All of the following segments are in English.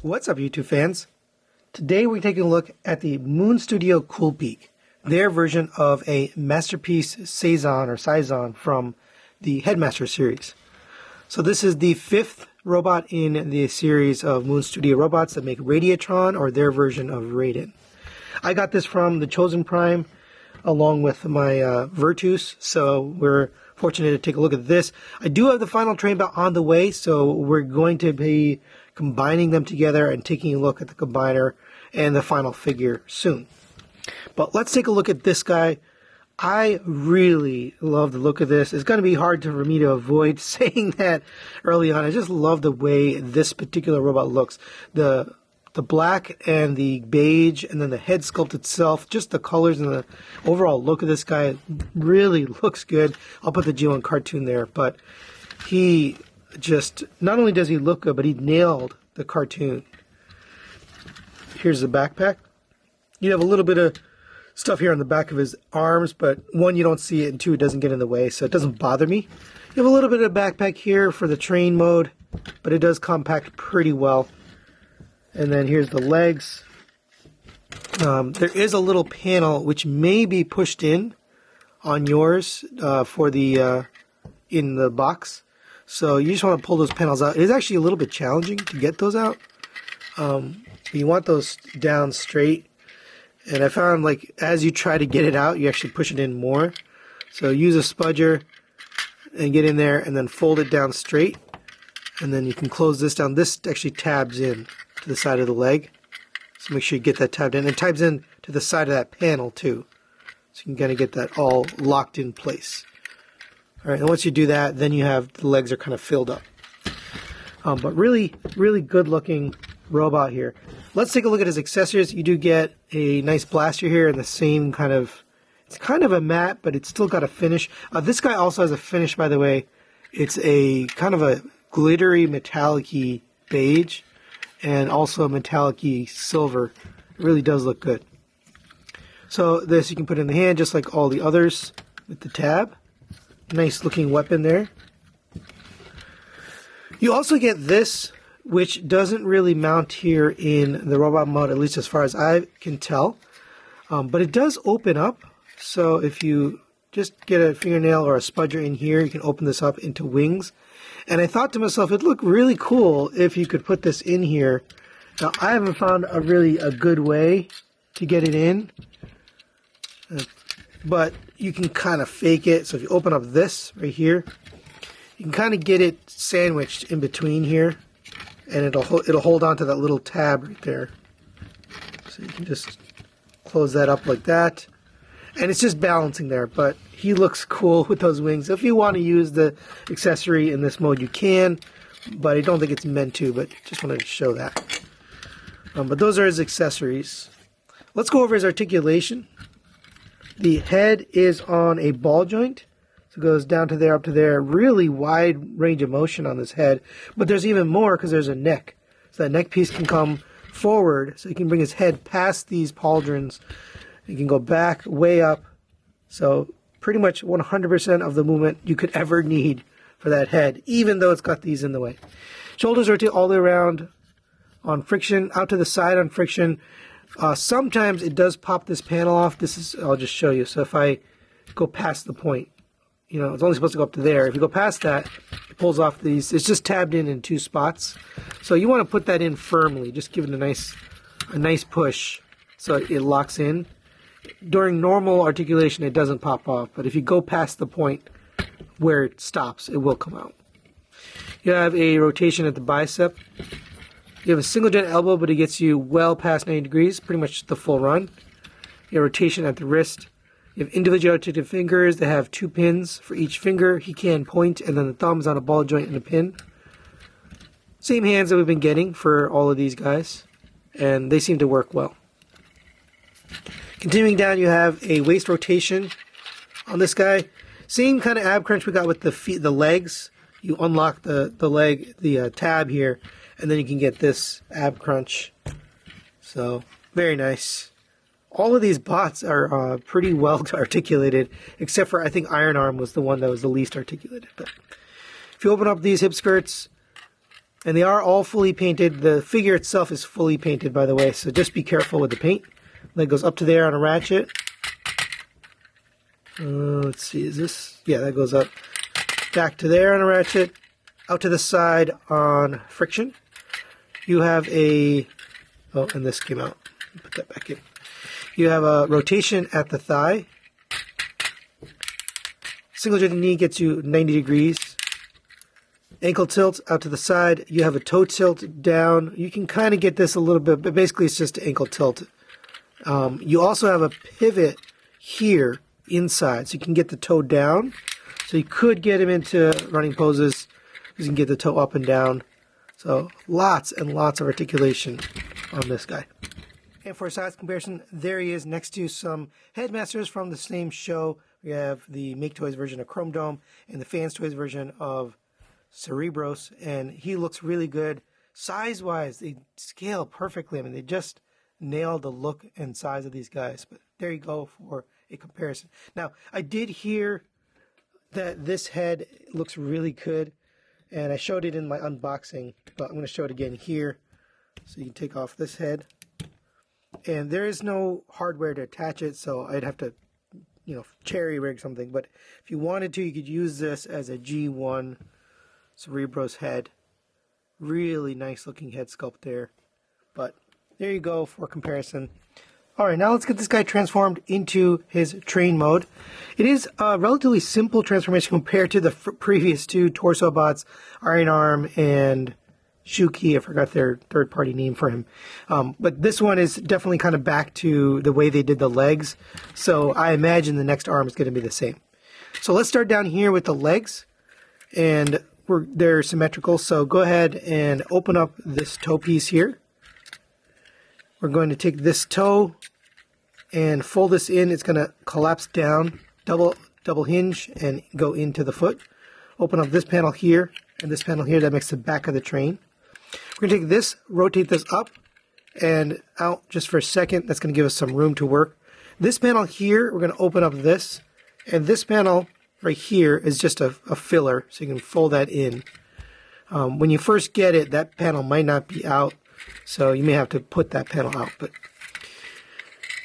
What's up, YouTube fans? Today we're taking a look at the Moon Studio Coolpeak, their version of a masterpiece Seizan from the Headmaster series. So this is the fifth robot in the series of Moon Studio robots that make Radiatron, or their version of Raiden. I got this from the Chosen Prime along with my Virtus, so we're fortunate to take a look at this. I do have the final train belt on the way, so we're going to be combining them together and taking a look at the combiner and the final figure soon. But let's take a look at this guy. I really love the look of this. It's going to be hard for me to avoid saying that early on. I just love the way this particular robot looks. The black and the beige, and then the head sculpt itself, just the colors and the overall look of this guy really looks good. I'll put the G1 cartoon there, but he just, not only does he look good, but he nailed the cartoon. Here's the backpack. You have a little bit of stuff here on the back of his arms, but one, you don't see it, and two, it doesn't get in the way, so it doesn't bother me. You have a little bit of backpack here for the train mode, but it does compact pretty well. And then here's the legs. There is a little panel which may be pushed in on yours for the in the box. So you just want to pull those panels out. It is actually a little bit challenging to get those out. You want those down straight. And I found, like, as you try to get it out, you actually push it in more. So use a spudger and get in there and then fold it down straight. And then you can close this down. This actually tabs in to the side of the leg. So make sure you get that tabbed in. It tabs in to the side of that panel too. So you can kind of get that all locked in place. Alright, and once you do that, then you have the legs are kind of filled up. But really, really good looking robot here. Let's take a look at his accessories. You do get a nice blaster here in the same kind of, it's kind of a matte, but it's still got a finish. This guy also has a finish, by the way. It's a kind of a glittery metallic-y beige and also a metallic-y silver. It really does look good. So this you can put in the hand just like all the others with the tab. Nice looking weapon there. You also get this, which doesn't really mount here in the robot mode, at least as far as I can tell. But it does open up. So if you just get a fingernail or a spudger in here, you can open this up into wings. And I thought to myself, it'd look really cool if you could put this in here. Now, I haven't found a good way to get it in. But you can kind of fake it. So if you open up this right here, you can kind of get it sandwiched in between here. And it'll hold on to that little tab right there. So you can just close that up like that. And it's just balancing there, but he looks cool with those wings. If you want to use the accessory in this mode, you can, but I don't think it's meant to, but just wanted to show that. But those are his accessories. Let's go over his articulation. The head is on a ball joint, so it goes down to there, up to there. Really wide range of motion on this head, but there's even more because there's a neck. So that neck piece can come forward, so you can bring his head past these pauldrons. You can go back, way up, so pretty much 100% of the movement you could ever need for that head, even though it's got these in the way. Shoulders rotate all the way around on friction, out to the side on friction. Sometimes it does pop this panel off. I'll just show you. So if I go past the point, you know, it's only supposed to go up to there. If you go past that, it pulls off these. It's just tabbed in two spots. So you want to put that in firmly. Just give it a nice push so it locks in. During normal articulation, it doesn't pop off, but if you go past the point where it stops, it will come out. You have a rotation at the bicep. You have a single joint elbow, but it gets you well past 90 degrees, pretty much the full run. You have rotation at the wrist. You have individual rotated fingers that have 2 pins for each finger. He can point, and then the thumb is on a ball joint and a pin. Same hands that we've been getting for all of these guys, and they seem to work well. Continuing down, you have a waist rotation on this guy. Same kind of ab crunch we got with the feet, the legs. You unlock the leg, the tab here, and then you can get this ab crunch. So, very nice. All of these bots are pretty well articulated, except for I think Iron Arm was the one that was the least articulated. But if you open up these hip skirts, And they are all fully painted. The figure itself is fully painted, by the way, so just be careful with the paint. Leg goes up to there on a ratchet. Let's see, is this? Yeah, that goes up. Back to there on a ratchet. Out to the side on friction. You have a... Oh, and this came out. Put that back in. You have a rotation at the thigh. Single jointed knee gets you 90 degrees. Ankle tilt out to the side. You have a toe tilt down. You can kind of get this a little bit, but basically it's just ankle tilt. You also have a pivot here inside, so you can get the toe down. So you could get him into running poses. You can get the toe up and down. So lots and lots of articulation on this guy. And for a size comparison, there he is next to some Headmasters from the same show. We have the Make Toys version of Chrome Dome and the Fans Toys version of Cerebros, and he looks really good. Size-wise, they scale perfectly. I mean, they just nailed the look and size of these guys. But there you go for a comparison. Now, I did hear that this head looks really good, and I showed it in my unboxing, but I'm going to show it again here. So you can take off this head. And there is no hardware to attach it, so I'd have to, cherry rig something. But if you wanted to, you could use this as a G1 Cerebros head. Really nice looking head sculpt there. But there you go for comparison. Alright, now let's get this guy transformed into his train mode. It is a relatively simple transformation compared to the previous two Torso Bots, Iron Arm and Shuki. I forgot their third-party name for him. But this one is definitely kind of back to the way they did the legs. So I imagine the next arm is going to be the same. So let's start down here with the legs. And they're symmetrical. So go ahead and open up this toe piece here. We're going to take this toe and fold this in. It's going to collapse down, double hinge, and go into the foot. Open up this panel here and this panel here. That makes the back of the train. We're going to take this, rotate this up and out just for a second. That's going to give us some room to work. This panel here, we're going to open up this. And this panel right here is just a filler, so you can fold that in. When you first get it, that panel might not be out, so you may have to put that panel out. But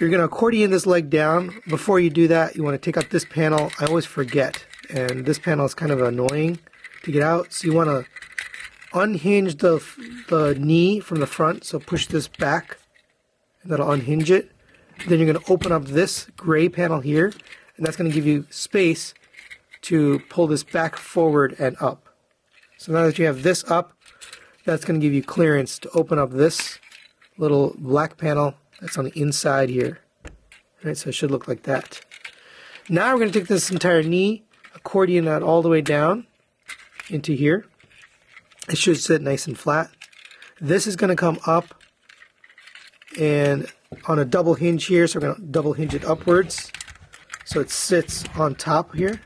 you're going to accordion this leg down. Before you do that, you want to take out this panel. I always forget, and this panel is kind of annoying to get out. So you want to unhinge the knee from the front, so push this back, and that'll unhinge it. Then you're going to open up this gray panel here, and that's going to give you space to pull this back forward and up. So now that you have this up, that's going to give you clearance to open up this little black panel that's on the inside here. Right, so it should look like that. Now we're going to take this entire knee, accordion that all the way down into here. It should sit nice and flat. This is going to come up and on a double hinge here, so we're going to double hinge it upwards so it sits on top here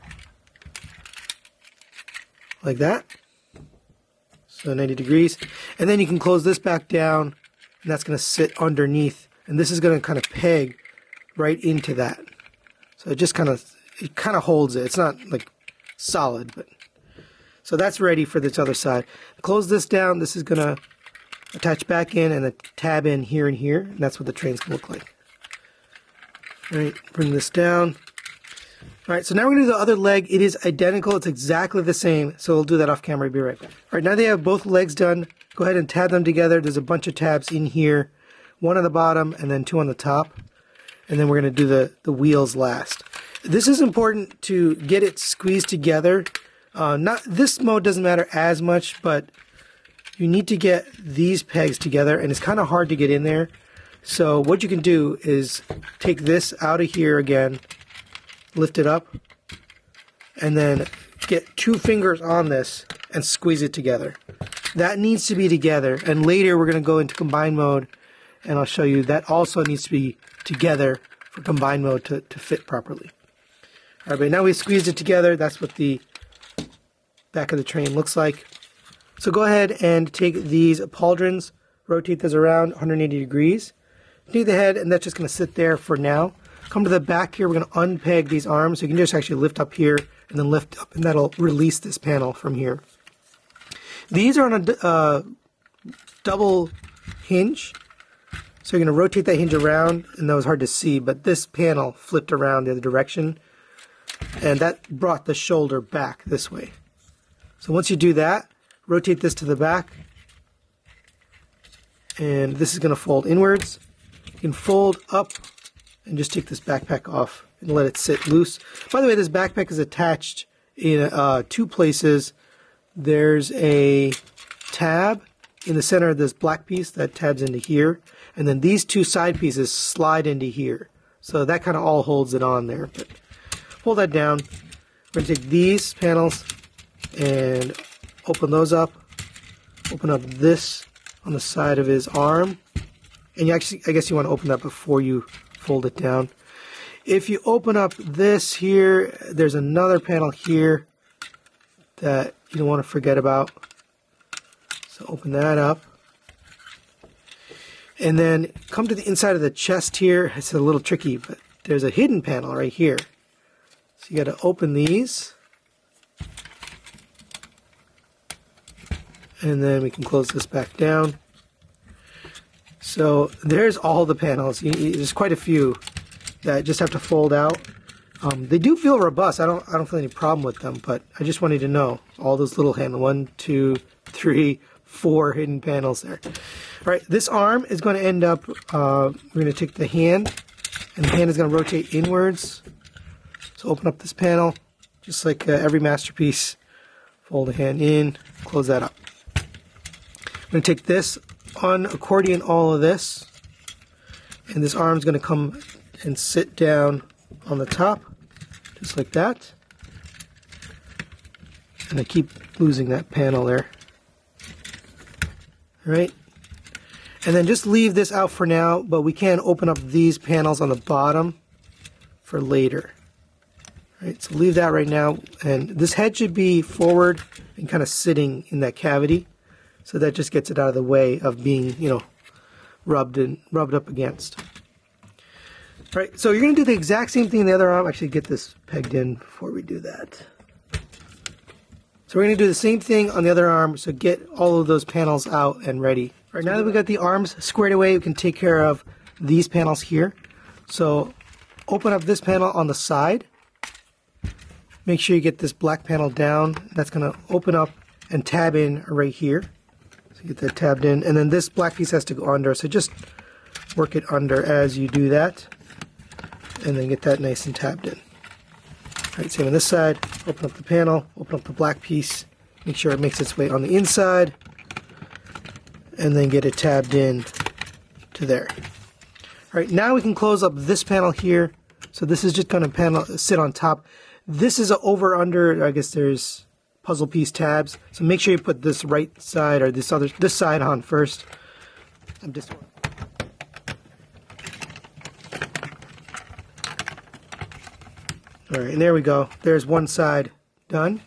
like that. So 90 degrees. And then you can close this back down, and that's going to sit underneath. And this is going to kind of peg right into that. So it just kind of holds it. It's not like solid, but so that's ready for this other side. Close this down. This is going to attach back in and then tab in here and here, and that's what the train's going to look like. All right, bring this down. All right, so now we're going to do the other leg. It is identical. It's exactly the same. So we'll do that off camera. Be right back. All right, now they have both legs done. Go ahead and tab them together. There's a bunch of tabs in here. One on the bottom and then two on the top. And then we're going to do the wheels last. This is important to get it squeezed together. This mode doesn't matter as much, but you need to get these pegs together, and it's kind of hard to get in there. So what you can do is take this out of here again, lift it up, and then get two fingers on this and squeeze it together. That needs to be together, and later we're going to go into combine mode, and I'll show you that also needs to be together for combine mode to fit properly. All right, but now we squeezed it together. That's what the back of the train looks like. So go ahead and take these pauldrons, rotate those around 180 degrees. Take the head, and that's just going to sit there for now. Come to the back here, we're going to unpeg these arms. So you can just actually lift up here and then lift up, and that'll release this panel from here. These are on a double hinge. So you're going to rotate that hinge around, and that was hard to see, but this panel flipped around the other direction, and that brought the shoulder back this way. So once you do that, rotate this to the back, and this is going to fold inwards. You can fold up and just take this backpack off and let it sit loose. By the way, this backpack is attached in 2 places. There's a tab in the center of this black piece that tabs into here, and then these 2 side pieces slide into here. So that kind of all holds it on there. But hold that down. We're going to take these panels and open those up. Open up this on the side of his arm. And you actually, I guess you want to open that before you fold it down. If you open up this here, there's another panel here that you don't want to forget about. So open that up. And then come to the inside of the chest here. It's a little tricky, but there's a hidden panel right here. So you got to open these. And then we can close this back down. So there's all the panels. There's quite a few that just have to fold out. They do feel robust. I don't feel any problem with them, but I just wanted to know all those little handles. 1, 2, 3, 4 hidden panels there. All right, this arm is going to end up, we're going to take the hand, and the hand is going to rotate inwards. So open up this panel, just like every masterpiece. Fold the hand in, close that up. I'm going to take this, accordion all of this, and this arm is going to come and sit down on the top, just like that. And I keep losing that panel there. All right. And then just leave this out for now, but we can open up these panels on the bottom for later. All right, so leave that right now. And this head should be forward and kind of sitting in that cavity. So that just gets it out of the way of being, rubbed up against. All right, so you're going to do the exact same thing in the other arm. Actually, get this pegged in before we do that. So we're going to do the same thing on the other arm, so get all of those panels out and ready. All right, now that we got the arms squared away, we can take care of these panels here. So open up this panel on the side. Make sure you get this black panel down. That's going to open up and tab in right here. So get that tabbed in. And then this black piece has to go under, so just work it under as you do that. And then get that nice and tabbed in. All right, same on this side. Open up the panel, open up the black piece, make sure it makes its way on the inside, and then get it tabbed in to there. All right, now we can close up this panel here. So this is just going to sit on top. This is a over/under. I guess there's puzzle piece tabs. So make sure you put this right side or this side on first. All right, and there we go. There's one side done.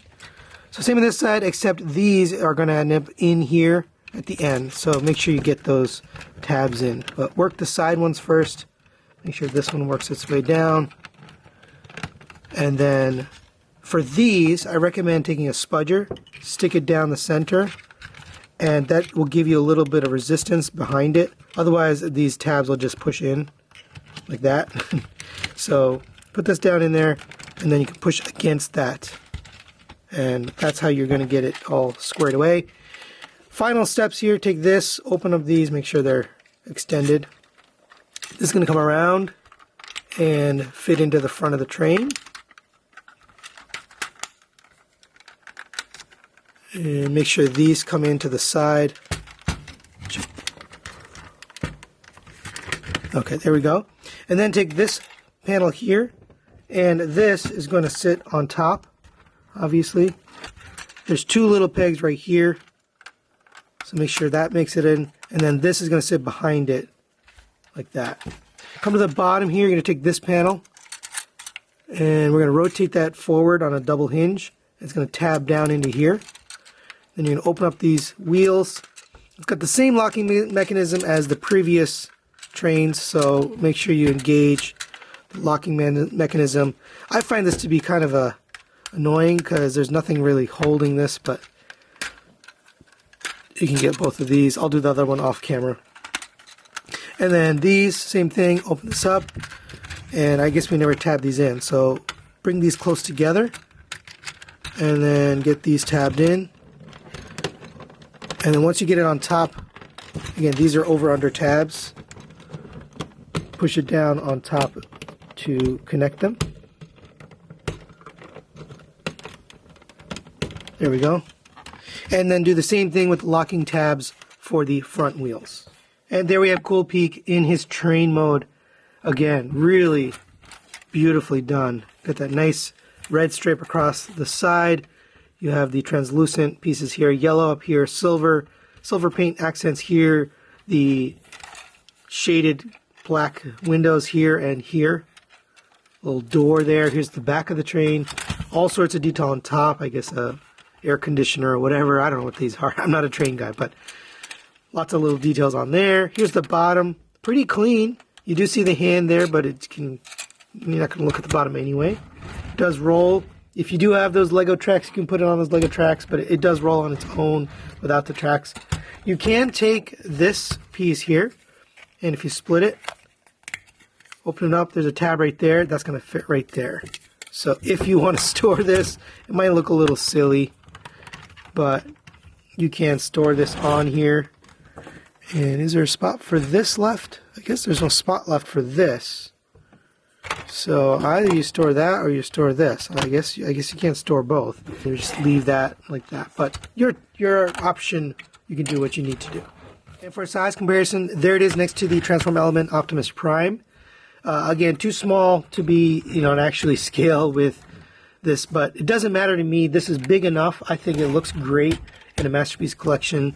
So same on this side, except these are going to end up in here at the end. So make sure you get those tabs in. But work the side ones first. Make sure this one works its way down. And then for these, I recommend taking a spudger, stick it down the center, and that will give you a little bit of resistance behind it. Otherwise, these tabs will just push in like that. So put this down in there, and then you can push against that. And that's how you're going to get it all squared away. Final steps here, take this, open up these, make sure they're extended. This is going to come around and fit into the front of the train. And make sure these come into the side. Okay, there we go. And then take this panel here, and this is going to sit on top, obviously. There's two little pegs right here, so make sure that makes it in, and then this is going to sit behind it like that. Come to the bottom here, you're going to take this panel, and we're going to rotate that forward on a double hinge. It's going to tab down into here. Then you're going to open up these wheels. It's got the same locking mechanism as the previous trains, so make sure you engage the locking mechanism. I find this to be kind of annoying because there's nothing really holding this, but you can get both of these. I'll do the other one off camera. And then these, same thing, open this up. And I guess we never tabbed these in. So bring these close together. And then get these tabbed in. And then once you get it on top, again, these are over-under tabs. Push it down on top to connect them. There we go. And then do the same thing with locking tabs for the front wheels. And there we have Coolpeak in his train mode. Again, really beautifully done. Got that nice red stripe across the side. You have the translucent pieces here, yellow up here, silver paint accents here, the shaded black windows here and here. Little door there. Here's the back of the train. All sorts of detail on top. I guess air conditioner or whatever. I don't know what these are. I'm not a train guy, but lots of little details on there. Here's the bottom. Pretty clean. You do see the hand there, but you're not going to look at the bottom anyway. It does roll. If you do have those Lego tracks, you can put it on those Lego tracks, but it does roll on its own without the tracks. You can take this piece here, and if you split it, open it up, there's a tab right there. That's going to fit right there. So if you want to store this, it might look a little silly, but you can store this on here. And is there a spot for this left? I guess there's no spot left for this. So either you store that or you store this. I guess you can't store both. You just leave that like that. But your option, you can do what you need to do. And for size comparison, there it is next to the Transform Element Optimus Prime. Again, too small to be, and actually scale with this, but it doesn't matter to me. This is big enough. I think it looks great in a Masterpiece collection.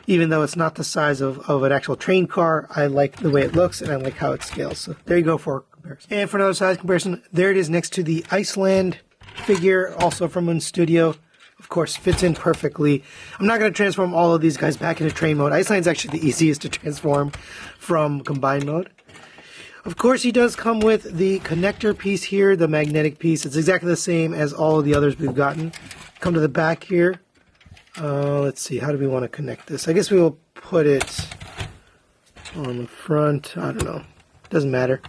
Even though it's not the size of an actual train car, I like the way it looks and I like how it scales. So there you go for comparison. And for another size comparison, there it is next to the Iceland figure, also from Moon Studio. Of course, fits in perfectly. I'm not going to transform all of these guys back into train mode. Iceland's actually the easiest to transform from combined mode. Of course, he does come with the connector piece here, the magnetic piece. It's exactly the same as all of the others we've gotten. Come to the back here. Let's see, how do we want to connect this? I guess we will put it on the front. I don't know. Doesn't matter.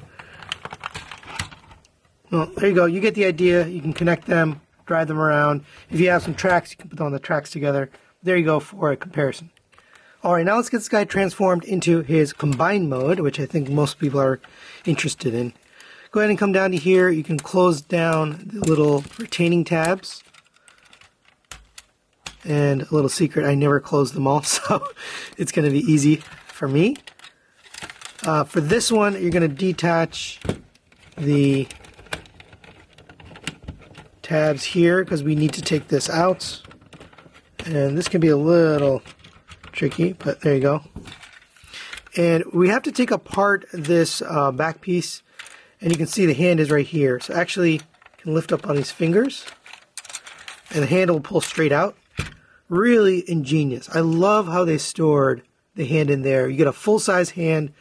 Well, there you go. You get the idea. You can connect them, drive them around. If you have some tracks, you can put on the tracks together. There you go for a comparison. Alright, now let's get this guy transformed into his combined mode, which I think most people are interested in. Go ahead and come down to here. You can close down the little retaining tabs. And a little secret, I never close them all, so it's going to be easy for me. For this one, you're going to detach the tabs here because we need to take this out. And this can be a little tricky, but there you go. And we have to take apart this back piece, and you can see the hand is right here. So actually, you can lift up on these fingers, and the handle will pull straight out. Really ingenious. I love how they stored the hand in there. You get a full-size hand.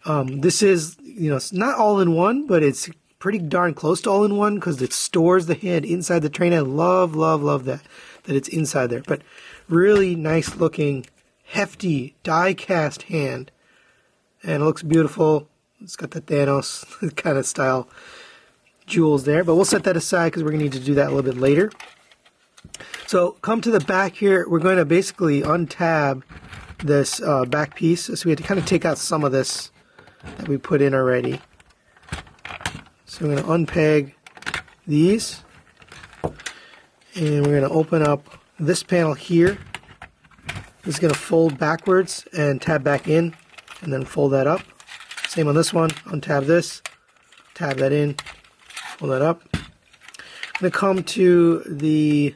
This is, it's not all-in-one, but it's pretty darn close to all-in-one because it stores the hand inside the train. I love, love, love that it's inside there. But really nice-looking, hefty, die-cast hand. And it looks beautiful. It's got the Thanos kind of style jewels there. But we'll set that aside because we're going to need to do that a little bit later. So come to the back here. We're going to basically untab this back piece. So we have to kind of take out some of this that we put in already. So we're going to unpeg these. And we're going to open up this panel here. This is going to fold backwards and tab back in and then fold that up. Same on this one. Untab this, tab that in, fold that up. I'm going to come to the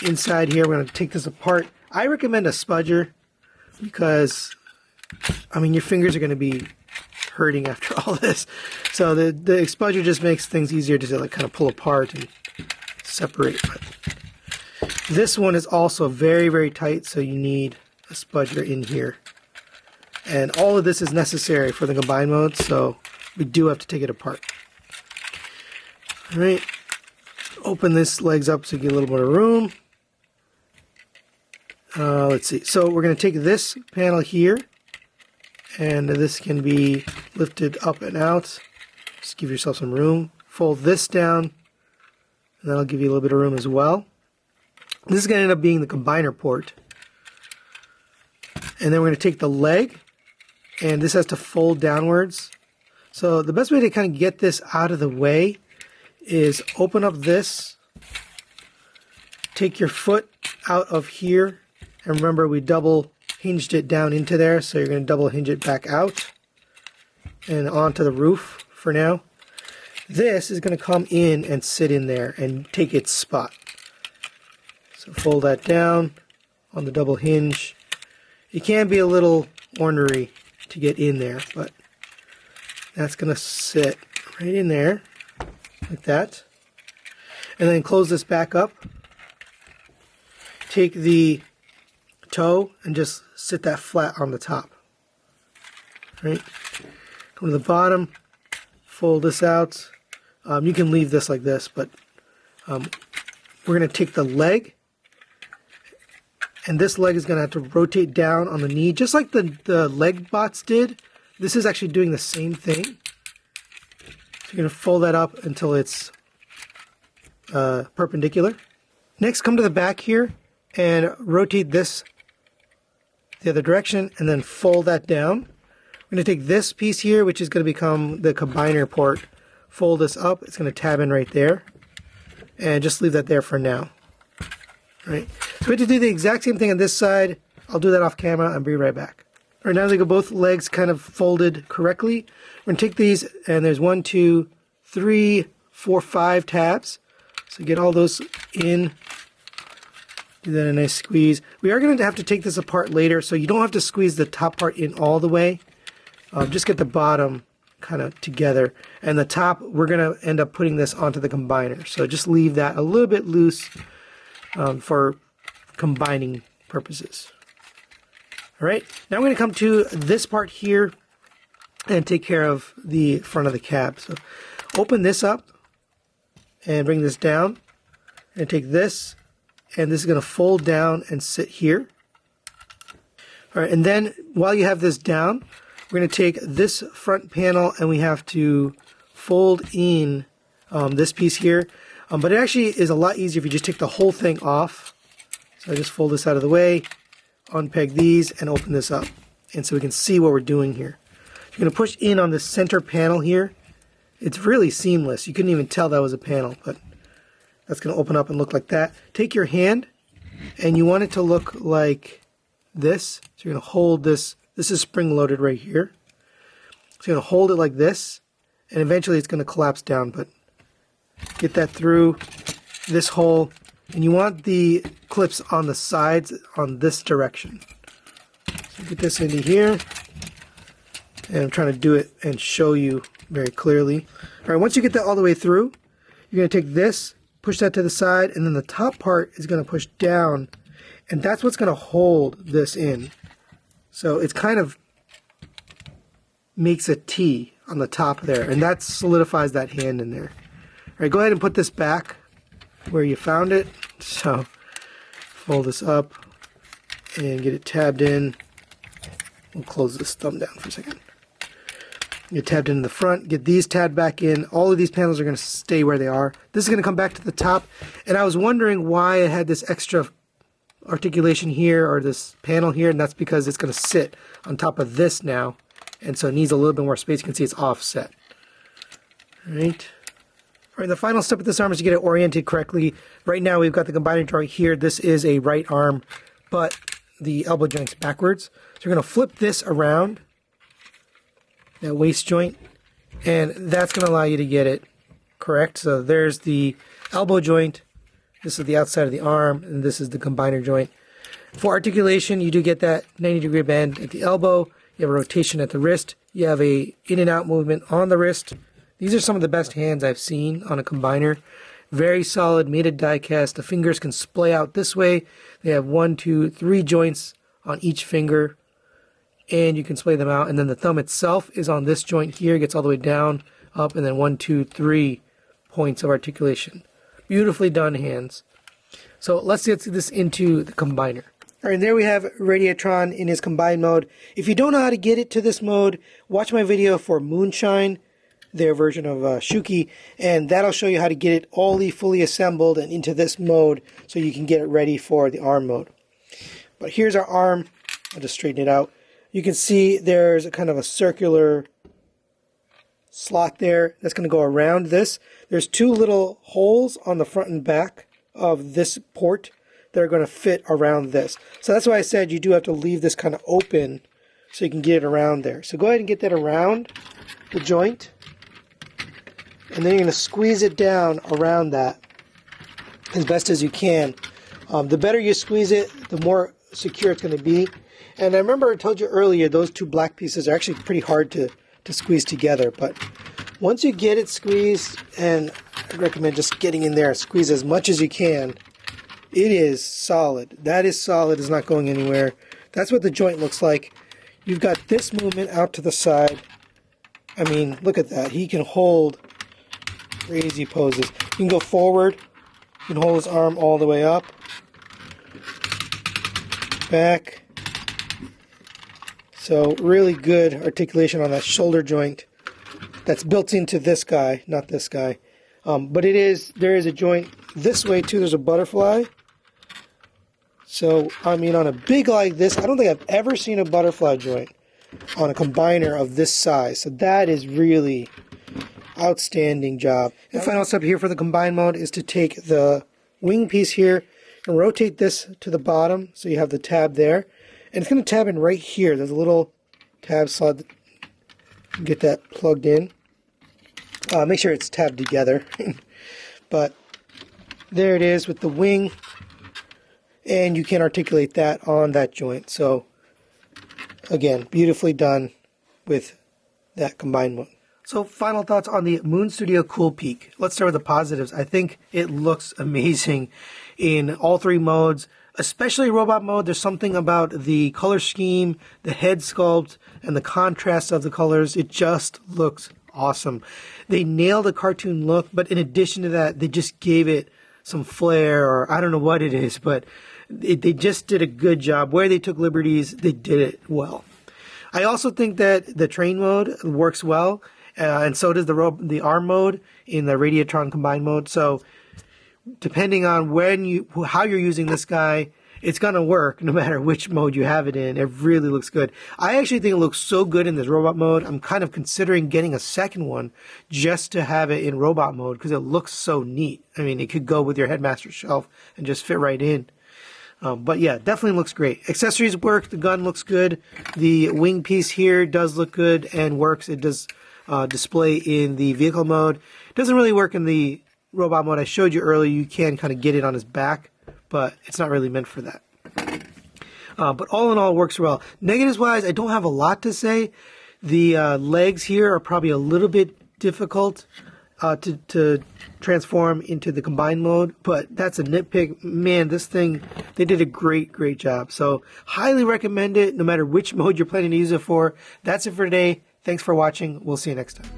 inside here. We're going to take this apart. I recommend a spudger because, your fingers are going to be hurting after all this. So the spudger just makes things easier to kind of pull apart and separate. But this one is also very, very tight, so you need a spudger in here. And all of this is necessary for the combined mode, so we do have to take it apart. All right. Open this legs up so you get a little more room. Let's see. So we're going to take this panel here, and this can be lifted up and out. Just give yourself some room. Fold this down, and that'll give you a little bit of room as well. This is going to end up being the combiner port. And then we're going to take the leg, and this has to fold downwards. So the best way to kind of get this out of the way is open up this, take your foot out of here, and remember we double hinged it down into there, so you're going to double hinge it back out and onto the roof for now. This is going to come in and sit in there and take its spot. So fold that down on the double hinge. It can be a little ornery to get in there, but that's going to sit right in there like that. And then close this back up. Take the toe and just sit that flat on the top. Right? Go to the bottom, fold this out. You can leave this like this, but we're going to take the leg, and this leg is going to have to rotate down on the knee, just like the leg bots did. This is actually doing the same thing. So you're going to fold that up until it's perpendicular. Next, come to the back here and rotate this the other direction, and then fold that down. We're going to take this piece here, which is going to become the combiner port, fold this up. It's going to tab in right there, and just leave that there for now. All right. So we have to do the exact same thing on this side. I'll do that off camera and be right back. All right, now they got both legs kind of folded correctly. We're going to take these, and there's 1, 2, 3, 4, 5 tabs. So get all those in. Do that a nice squeeze. We are going to have to take this apart later, so you don't have to squeeze the top part in all the way. Just get the bottom kind of together. And the top, we're going to end up putting this onto the combiner. So just leave that a little bit loose for combining purposes. All right, now I'm going to come to this part here and take care of the front of the cab. So open this up and bring this down, and take this, and this is going to fold down and sit here. All right, and then while you have this down, we're going to take this front panel and we have to fold in this piece here. But it actually is a lot easier if you just take the whole thing off. So I just fold this out of the way, unpeg these, and open this up. And so we can see what we're doing here. You're going to push in on the center panel here. It's really seamless. You couldn't even tell that was a panel, but that's going to open up and look like that. Take your hand, and you want it to look like this. So you're going to hold this. This is spring-loaded right here. So you're going to hold it like this, and eventually it's going to collapse down, but get that through this hole. And you want the clips on the sides on this direction. So get this into here. And I'm trying to do it and show you very clearly. All right, once you get that all the way through, you're going to take this, push that to the side, and then the top part is going to push down, and that's what's going to hold this in. So it's kind of makes a T on the top there, and that solidifies that hand in there. All right, go ahead and put this back where you found it. So fold this up and get it tabbed in. We'll close this thumb down for a second. Get tabbed in the front, get these tabbed back in. All of these panels are going to stay where they are. This is going to come back to the top. And I was wondering why it had this extra articulation here, or this panel here, and that's because it's going to sit on top of this now. And so it needs a little bit more space. You can see it's offset. All right. All right, the final step of this arm is to get it oriented correctly. Right now we've got the combiner joint here. This is a right arm, but the elbow joint's backwards. So we're going to flip this around, that waist joint, and that's going to allow you to get it correct. So there's the elbow joint, this is the outside of the arm, and this is the combiner joint. For articulation, you do get that 90-degree bend at the elbow, you have a rotation at the wrist, you have a in and out movement on the wrist. These are some of the best hands I've seen on a combiner. Very solid, made of die cast. The fingers can splay out this way. They have 1, 2, 3 joints on each finger, and you can splay them out. And then the thumb itself is on this joint here, gets all the way down, up, and then 1, 2, 3 points of articulation. Beautifully done hands. So let's get this into the combiner. All right, and there we have Radiatron in his combined mode. If you don't know how to get it to this mode, watch my video for Moonshine, their version of Shuki, and that'll show you how to get it all fully assembled and into this mode so you can get it ready for the arm mode. But here's our arm. I'll just straighten it out. You can see there's a kind of a circular slot there that's going to go around this. There's two little holes on the front and back of this port that are going to fit around this. So that's why I said you do have to leave this kind of open so you can get it around there. So go ahead and get that around the joint, and then you're going to squeeze it down around that as best as you can. The better you squeeze it, the more secure it's going to be. And I remember I told you earlier, those two black pieces are actually pretty hard to squeeze together. But once you get it squeezed, and I recommend just getting in there, squeeze as much as you can, it is solid. That is solid. It's not going anywhere. That's what the joint looks like. You've got this movement out to the side. I mean, look at that. He can hold crazy poses. You can go forward. You can hold his arm all the way up. Back. So really good articulation on that shoulder joint. That's built into this guy, not this guy. But there is a joint this way too. There's a butterfly. So, I mean, on a big like this, I don't think I've ever seen a butterfly joint on a combiner of this size. So that is really outstanding job. And the final step here for the combine mode is to take the wing piece here and rotate this to the bottom so you have the tab there. And it's going to tab in right here. There's a little tab slot. Get that plugged in. Make sure it's tabbed together. But there it is with the wing. And you can articulate that on that joint. So, again, beautifully done with that combined mode. So, final thoughts on the Moon Studio Cool Peak. Let's start with the positives. I think it looks amazing in all three modes, especially robot mode. There's something about the color scheme, the head sculpt, and the contrast of the colors. It just looks awesome. They nailed the cartoon look, but in addition to that, they just gave it some flair, or I don't know what it is, but they just did a good job. Where they took liberties, they did it well. I also think that the train mode works well, and so does the arm mode in the Radiatron combined mode. So depending on how you're using this guy, it's going to work no matter which mode you have it in. It really looks good. I actually think it looks so good in this robot mode. I'm kind of considering getting a second one just to have it in robot mode because it looks so neat. I mean, it could go with your Headmaster shelf and just fit right in. But yeah, definitely looks great. Accessories work. The gun looks good. The wing piece here does look good and works. It does display in the vehicle mode. It doesn't really work in the robot mode I showed you earlier. You can kind of get it on his back, but it's not really meant for that. But all in all, it works well. Negatives wise, I don't have a lot to say. The legs here are probably a little bit difficult to transform into the combined mode, but that's a nitpick. Man, this thing, they did a great job. So highly recommend it no matter which mode you're planning to use it for. That's it for today. Thanks for watching. We'll see you next time.